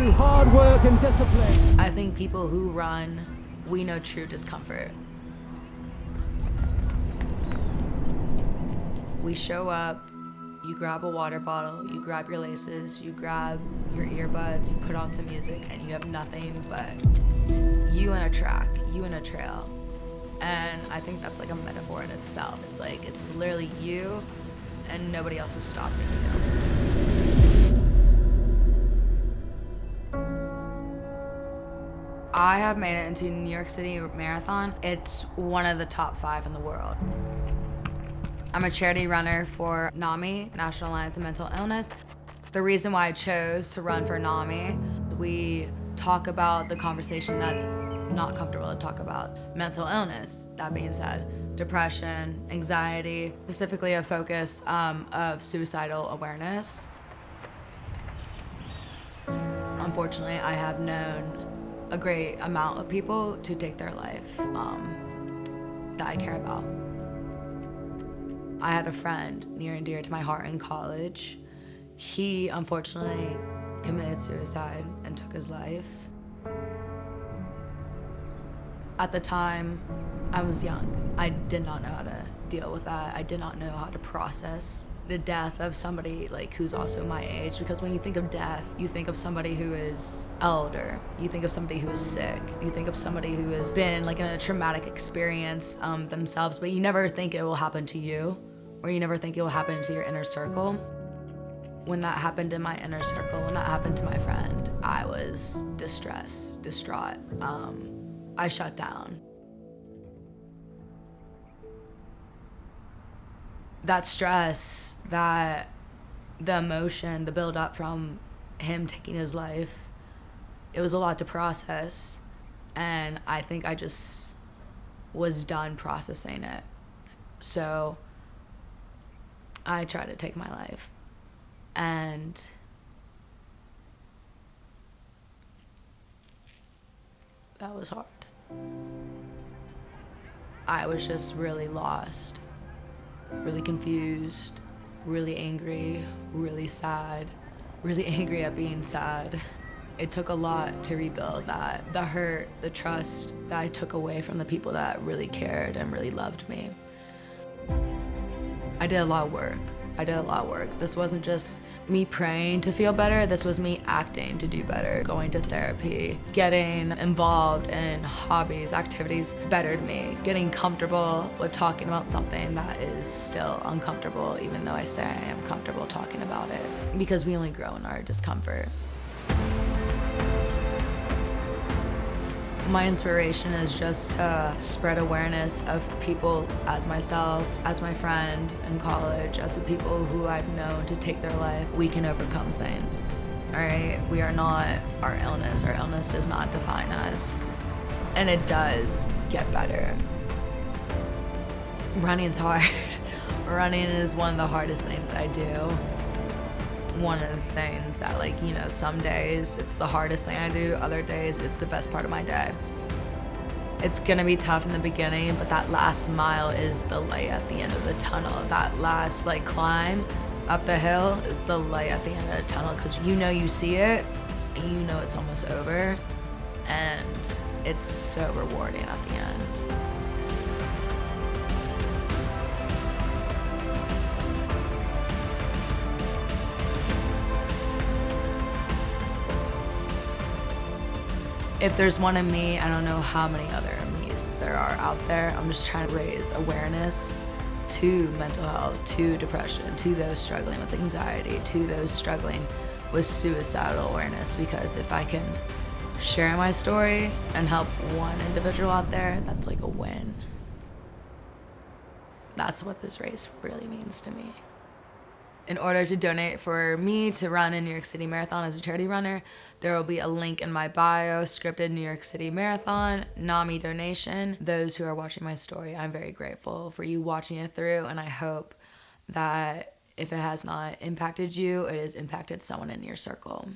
through hard work and discipline. I think people who run, we know true discomfort. We show up, you grab a water bottle, you grab your laces, you grab your earbuds, you put on some music, and you have nothing but you and a track, you and a trail. And I think that's like a metaphor in itself. It's like, it's literally you and nobody else is stopping you. I have made it into New York City Marathon. It's one of the top 5 in the world. I'm a charity runner for NAMI, National Alliance of Mental Illness. The reason why I chose to run for NAMI, we talk about the conversation that's not comfortable to talk about. Mental illness, that being said, depression, anxiety, specifically a focus of suicidal awareness. Unfortunately, I have known a great amount of people to take their life that I care about. I had a friend near and dear to my heart in college. He unfortunately committed suicide and took his life. At the time, I was young. I did not know how to deal with that. I did not know how to process the death of somebody like who's also my age, because when you think of death, you think of somebody who is elder, you think of somebody who is sick, you think of somebody who has been like in a traumatic experience themselves, but you never think it will happen to you, or you never think it will happen to your inner circle. When that happened in my inner circle, when that happened to my friend, I was distressed, distraught. I shut down. That stress, the emotion, the build up from him taking his life, it was a lot to process. And I think I just was done processing it. So I tried to take my life. And that was hard. I was just really lost, really confused, really angry, really sad, really angry at being sad. It took a lot to rebuild that. The hurt, the trust that I took away from the people that really cared and really loved me. I did a lot of work. This wasn't just me praying to feel better, this was me acting to do better. Going to therapy, getting involved in hobbies, activities bettered me. Getting comfortable with talking about something that is still uncomfortable, even though I say I am comfortable talking about it. Because we only grow in our discomfort. My inspiration is just to spread awareness of people as myself, as my friend in college, as the people who I've known to take their life. We can overcome things, all right? We are not our illness. Our illness does not define us, and it does get better. Running is hard. Running is one of the hardest things I do. One of the things that, like, you know, some days it's the hardest thing I do, other days it's the best part of my day. It's gonna be tough in the beginning, but that last mile is the light at the end of the tunnel. That last like climb up the hill is the light at the end of the tunnel, because you know you see it and you know it's almost over, and it's so rewarding at the end. If there's one in me, I don't know how many other me's there are out there. I'm just trying to raise awareness to mental health, to depression, to those struggling with anxiety, to those struggling with suicidal awareness, because if I can share my story and help one individual out there, that's like a win. That's what this race really means to me. In order to donate for me to run in New York City Marathon as a charity runner, there will be a link in my bio, scripted New York City Marathon, NAMI donation. Those who are watching my story, I'm very grateful for you watching it through, and I hope that if it has not impacted you, it has impacted someone in your circle.